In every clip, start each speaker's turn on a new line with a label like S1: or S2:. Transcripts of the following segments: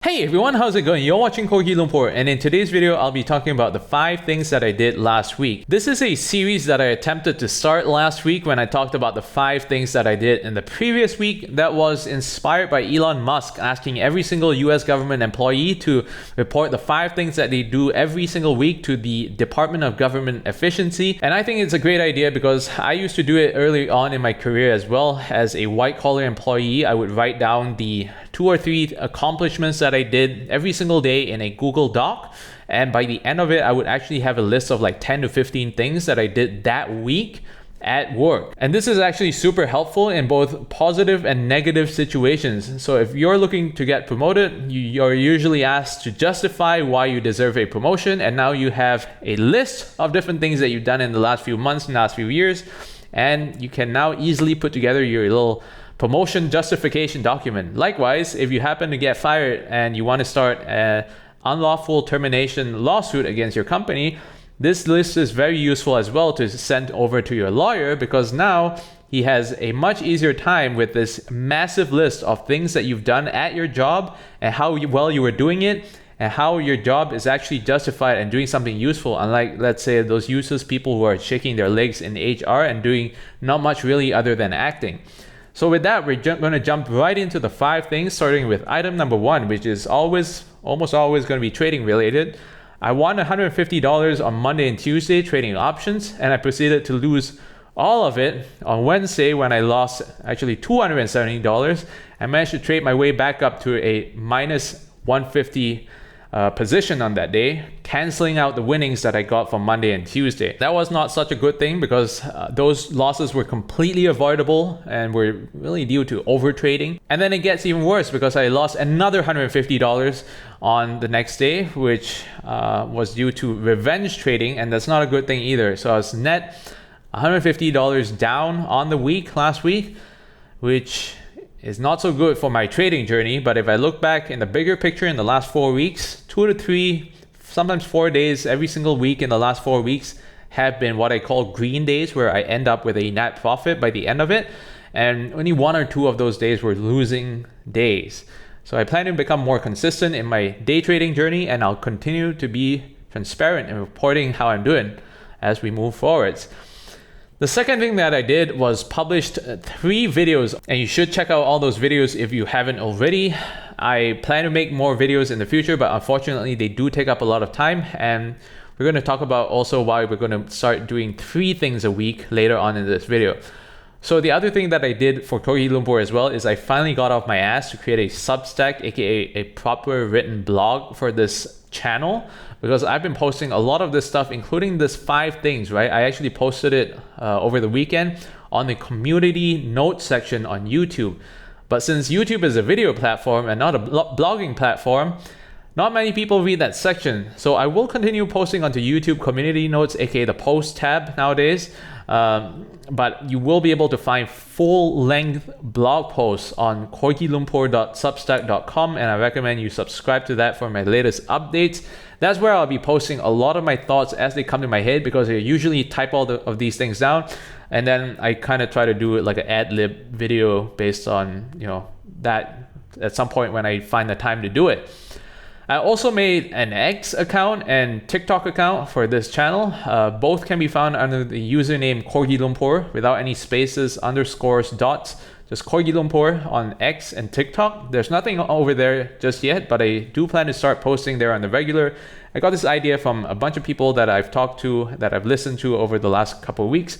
S1: Hey everyone, how's it going? You're watching Kogi Lumpur, and in today's video, I'll be talking about the 5 things that I did last week. This is a series that I attempted to start last week when I talked about the 5 things that I did in the previous week that was inspired by Elon Musk asking every single US government employee to report the 5 things that they do every single week to the Department of Government Efficiency. And I think it's a great idea because I used to do it early on in my career as well. As a white-collar employee, I would write down the 2 or 3 accomplishments that I did every single day in a Google Doc, and by the end of it I would actually have a list of like 10 to 15 things that I did that week at work. And this is actually super helpful in both positive and negative situations. So if you're looking to get promoted, you're usually asked to justify why you deserve a promotion, and now you have a list of different things that you've done in the last few months and last few years, and you can now easily put together your little promotion justification document. Likewise, if you happen to get fired and you want to start an unlawful termination lawsuit against your company, this list is very useful as well to send over to your lawyer, because now he has a much easier time with this massive list of things that you've done at your job and how well you were doing it and how your job is actually justified and doing something useful, unlike, let's say, those useless people who are shaking their legs in HR and doing not much really other than acting. So with that, we're going to jump right into the 5 things, starting with item number 1, which is almost always going to be trading related. I won $150 on Monday and Tuesday trading options, and I proceeded to lose all of it on Wednesday when I lost actually $270. I managed to trade my way back up to a minus 150 position on that day, canceling out the winnings that I got from Monday and Tuesday. That was not such a good thing because those losses were completely avoidable and were really due to over trading. And then it gets even worse because I lost another $150 on the next day, which was due to revenge trading, and that's not a good thing either. So I was net $150 down on the week last week, which is not so good for my trading journey. But if I look back in the bigger picture in the last 4 weeks, 2 to 3, sometimes 4 days every single week in the last 4 weeks have been what I call green days, where I end up with a net profit by the end of it. And only 1 or 2 of those days were losing days. So I plan to become more consistent in my day trading journey, and I'll continue to be transparent in reporting how I'm doing as we move forwards. The second thing that I did was published 3 videos, and you should check out all those videos if you haven't already. I plan to make more videos in the future, but unfortunately they do take up a lot of time, and we're going to talk about also why we're going to start doing 3 things a week later on in this video. So the other thing that I did for Kogi Lumpur as well is I finally got off my ass to create a Substack, aka a proper written blog for this channel, because I've been posting a lot of this stuff, including this 5 things, right? I actually posted it over the weekend on the community notes section on YouTube. But since YouTube is a video platform and not a blogging platform, not many people read that section. So I will continue posting onto YouTube community notes, aka the post tab nowadays. But you will be able to find full-length blog posts on kogilumpur.substack.com, and I recommend you subscribe to that for my latest updates. That's where I'll be posting a lot of my thoughts as they come to my head, because I usually type all of these things down, and then I kind of try to do it like an ad-lib video based on, that at some point when I find the time to do it. I also made an X account and TikTok account for this channel. Both can be found under the username Kogi Lumpur without any spaces, underscores, dots. Just Kogi Lumpur on X and TikTok. There's nothing over there just yet, but I do plan to start posting there on the regular. I got this idea from a bunch of people that I've talked to, that I've listened to over the last couple of weeks.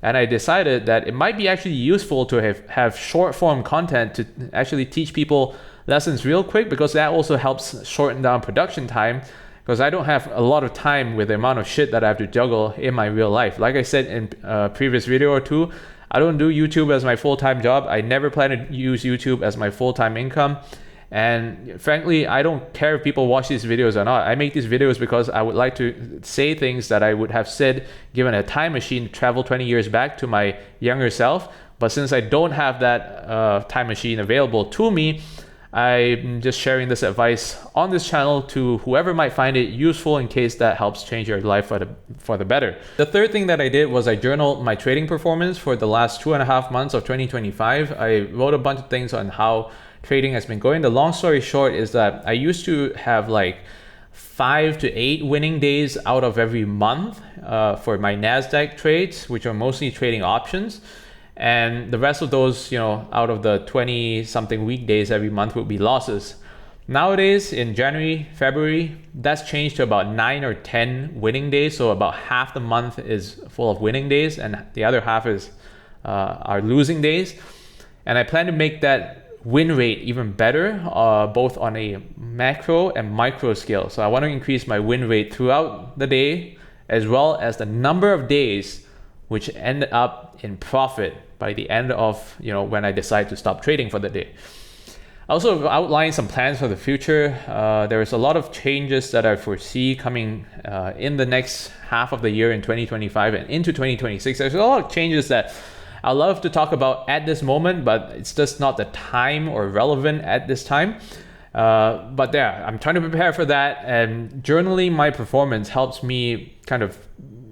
S1: And I decided that it might be actually useful to have short form content to actually teach people lessons real quick, because that also helps shorten down production time, because I don't have a lot of time with the amount of shit that I have to juggle in my real life. Like I said in a previous video or 2, I don't do YouTube as my full-time job. I never plan to use YouTube as my full-time income. And frankly, I don't care if people watch these videos or not. I make these videos because I would like to say things that I would have said given a time machine to travel 20 years back to my younger self. But since I don't have that time machine available to me, I'm just sharing this advice on this channel to whoever might find it useful, in case that helps change your life for the better. The third thing that I did was I journaled my trading performance for the last 2.5 months of 2025. I wrote a bunch of things on how trading has been going. The long story short is that I used to have like 5 to 8 winning days out of every month for my NASDAQ trades, which are mostly trading options. And the rest of those, out of the 20 something weekdays every month would be losses. Nowadays, in January, February, that's changed to about 9 or 10 winning days. So about half the month is full of winning days and the other half is are losing days. And I plan to make that win rate even better, both on a macro and micro scale. So I want to increase my win rate throughout the day, as well as the number of days which end up in profit by the end of, when I decide to stop trading for the day. I also outlined some plans for the future. There is a lot of changes that I foresee coming in the next half of the year in 2025 and into 2026. There's a lot of changes that I love to talk about at this moment, but it's just not the time or relevant at this time. But yeah, I'm trying to prepare for that, and journaling my performance helps me kind of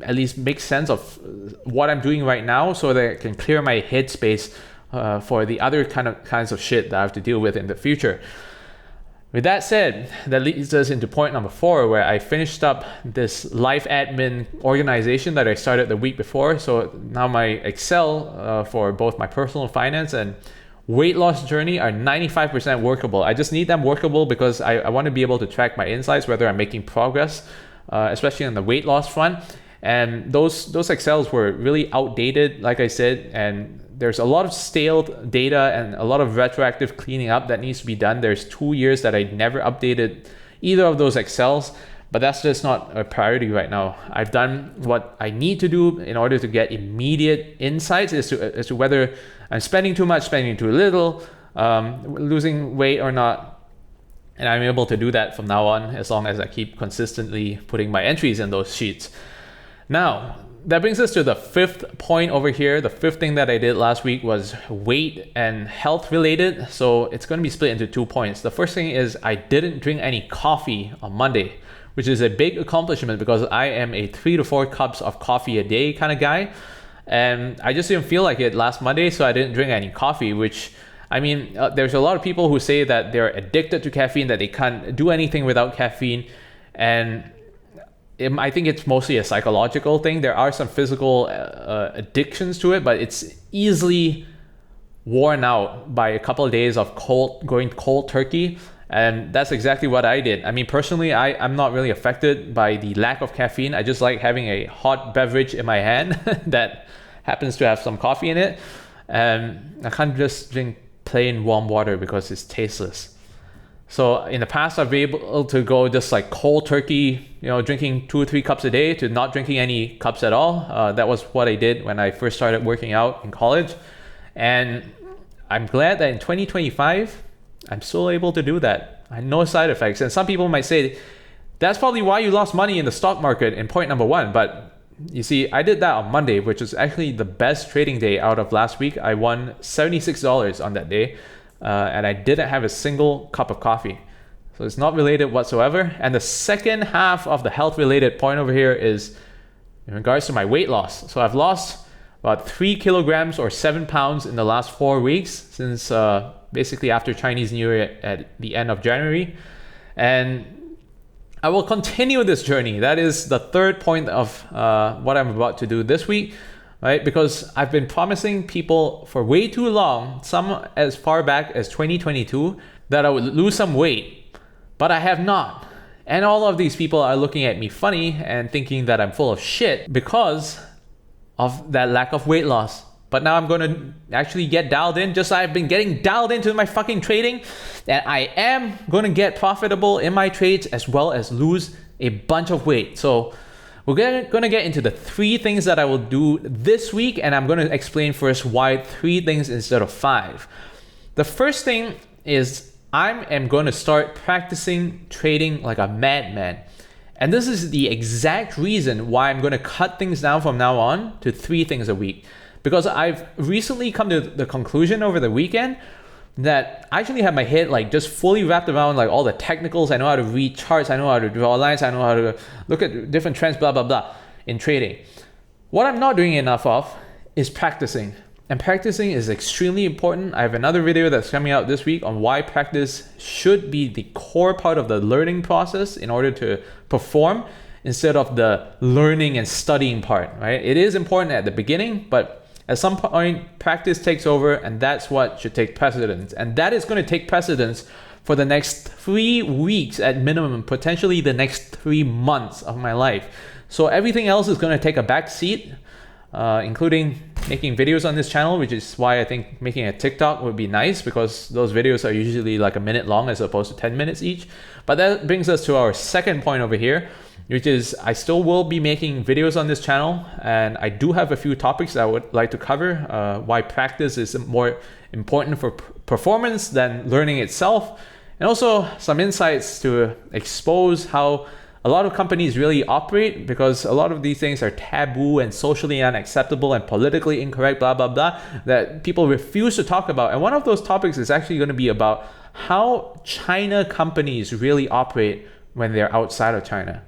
S1: at least make sense of what I'm doing right now so that I can clear my headspace for the other kinds of shit that I have to deal with in the future. With that said, that leads us into point number 4, where I finished up this life admin organization that I started the week before. So now my Excel for both my personal finance and weight loss journey are 95% workable. I just need them workable because I want to be able to track my insights, whether I'm making progress, especially on the weight loss front. And those Excels were really outdated, like I said, and there's a lot of stale data and a lot of retroactive cleaning up that needs to be done. There's 2 years that I never updated either of those Excels, but that's just not a priority right now. I've done what I need to do in order to get immediate insights as to whether I'm spending too much, spending too little, losing weight or not. And I'm able to do that from now on as long as I keep consistently putting my entries in those sheets. Now, that brings us to the 5th point over here. The 5th thing that I did last week was weight and health related. So it's going to be split into 2 points. The first thing is I didn't drink any coffee on Monday, which is a big accomplishment because I am a 3 to 4 cups of coffee a day kind of guy. And I just didn't feel like it last Monday, so I didn't drink any coffee, which, there's a lot of people who say that they're addicted to caffeine, that they can't do anything without caffeine. And I think it's mostly a psychological thing. There are some physical addictions to it, but it's easily worn out by a couple of days of going cold turkey. And that's exactly what I did. Personally, I'm not really affected by the lack of caffeine. I just like having a hot beverage in my hand that happens to have some coffee in it. And I can't just drink plain warm water because it's tasteless. So in the past, I've been able to go just like cold turkey, drinking 2 or 3 cups a day to not drinking any cups at all. That was what I did when I first started working out in college. And I'm glad that in 2025, I'm still able to do that. I had no side effects. And some people might say, that's probably why you lost money in the stock market in point number 1. But you see, I did that on Monday, which is actually the best trading day out of last week. I won $76 on that day. And I didn't have a single cup of coffee. So it's not related whatsoever. And the second half of the health related point over here is in regards to my weight loss. So I've lost about 3 kilograms or 7 pounds in the last 4 weeks since basically after Chinese New Year at the end of January. And I will continue this journey. That is the 3rd point of what I'm about to do this week. Right? Because I've been promising people for way too long, some as far back as 2022, that I would lose some weight, but I have not. And all of these people are looking at me funny and thinking that I'm full of shit because of that lack of weight loss. But now I'm going to actually get dialed in, just like I've been getting dialed into my fucking trading. And I am going to get profitable in my trades as well as lose a bunch of weight. So we're going to get into the 3 things that I will do this week, and I'm going to explain first why 3 things instead of 5. The first thing is I am going to start practicing trading like a madman. And this is the exact reason why I'm going to cut things down from now on to 3 things a week. Because I've recently come to the conclusion over the weekend that I actually have my head like just fully wrapped around like all the technicals. I know how to read charts, I know how to draw lines, I know how to look at different trends, blah, blah, blah in trading. What I'm not doing enough of is practicing. And practicing is extremely important. I have another video that's coming out this week on why practice should be the core part of the learning process in order to perform instead of the learning and studying part, right? It is important at the beginning, but at some point, practice takes over, and that's what should take precedence. And that is going to take precedence for the next 3 weeks at minimum, potentially the next 3 months of my life. So everything else is going to take a back seat, including making videos on this channel, which is why I think making a TikTok would be nice, because those videos are usually like a minute long as opposed to 10 minutes each. But that brings us to our second point over here, which is I still will be making videos on this channel, and I do have a few topics that I would like to cover. Why practice is more important for performance than learning itself, and also some insights to expose how a lot of companies really operate, because a lot of these things are taboo and socially unacceptable and politically incorrect, blah, blah, blah, that people refuse to talk about. And one of those topics is actually going to be about how China companies really operate when they're outside of China.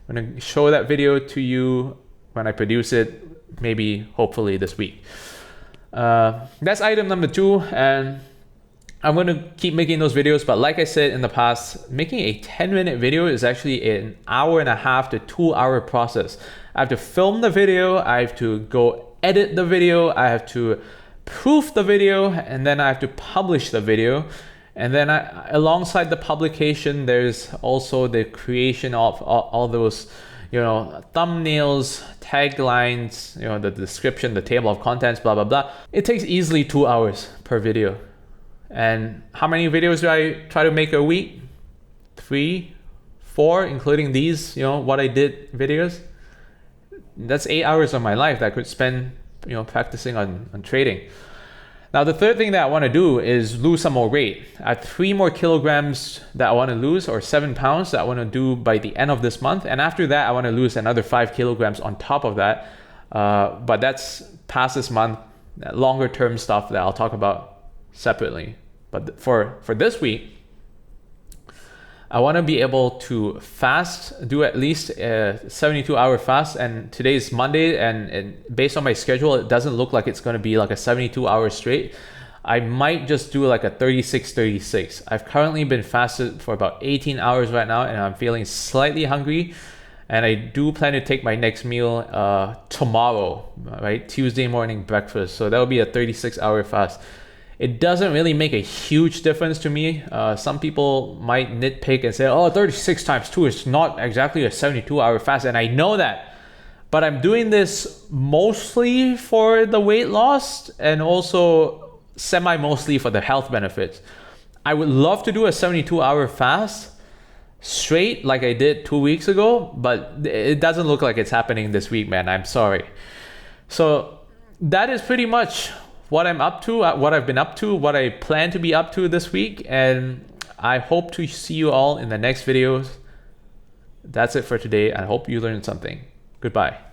S1: I'm going to show that video to you when I produce it, maybe, hopefully this week. That's item number 2, and I'm going to keep making those videos, but like I said in the past, making a 10-minute video is actually an 1.5 to 2 hour process. I have to film the video, I have to go edit the video, I have to proof the video, and then I have to publish the video. And then alongside the publication, there's also the creation of all those, thumbnails, taglines, the description, the table of contents, blah, blah, blah. It takes easily 2 hours per video. And how many videos do I try to make a week? 3, 4, including these, what I did videos. That's 8 hours of my life that I could spend, practicing on trading. Now, the third thing that I want to do is lose some more weight. I have 3 more kilograms that I want to lose, or 7 pounds that I want to do by the end of this month. And after that, I want to lose another 5 kilograms on top of that. But that's past this month, longer term stuff that I'll talk about separately. But for this week, I want to be able to fast, do at least a 72-hour fast. And today's Monday, and based on my schedule, it doesn't look like it's going to be like a 72 hours straight. I might just do like a 36. I've currently been fasted for about 18 hours right now, and I'm feeling slightly hungry. And I do plan to take my next meal tomorrow, right? Tuesday morning breakfast. So that will be a 36-hour fast. It doesn't really make a huge difference to me. Some people might nitpick and say, 36 times 2 is not exactly a 72-hour fast. And I know that. But I'm doing this mostly for the weight loss and also semi-mostly for the health benefits. I would love to do a 72-hour fast straight like I did 2 weeks ago, but it doesn't look like it's happening this week, man. I'm sorry. So that is pretty much what I'm up to, what I've been up to, what I plan to be up to this week, and I hope to see you all in the next videos. That's it for today. I hope you learned something. Goodbye.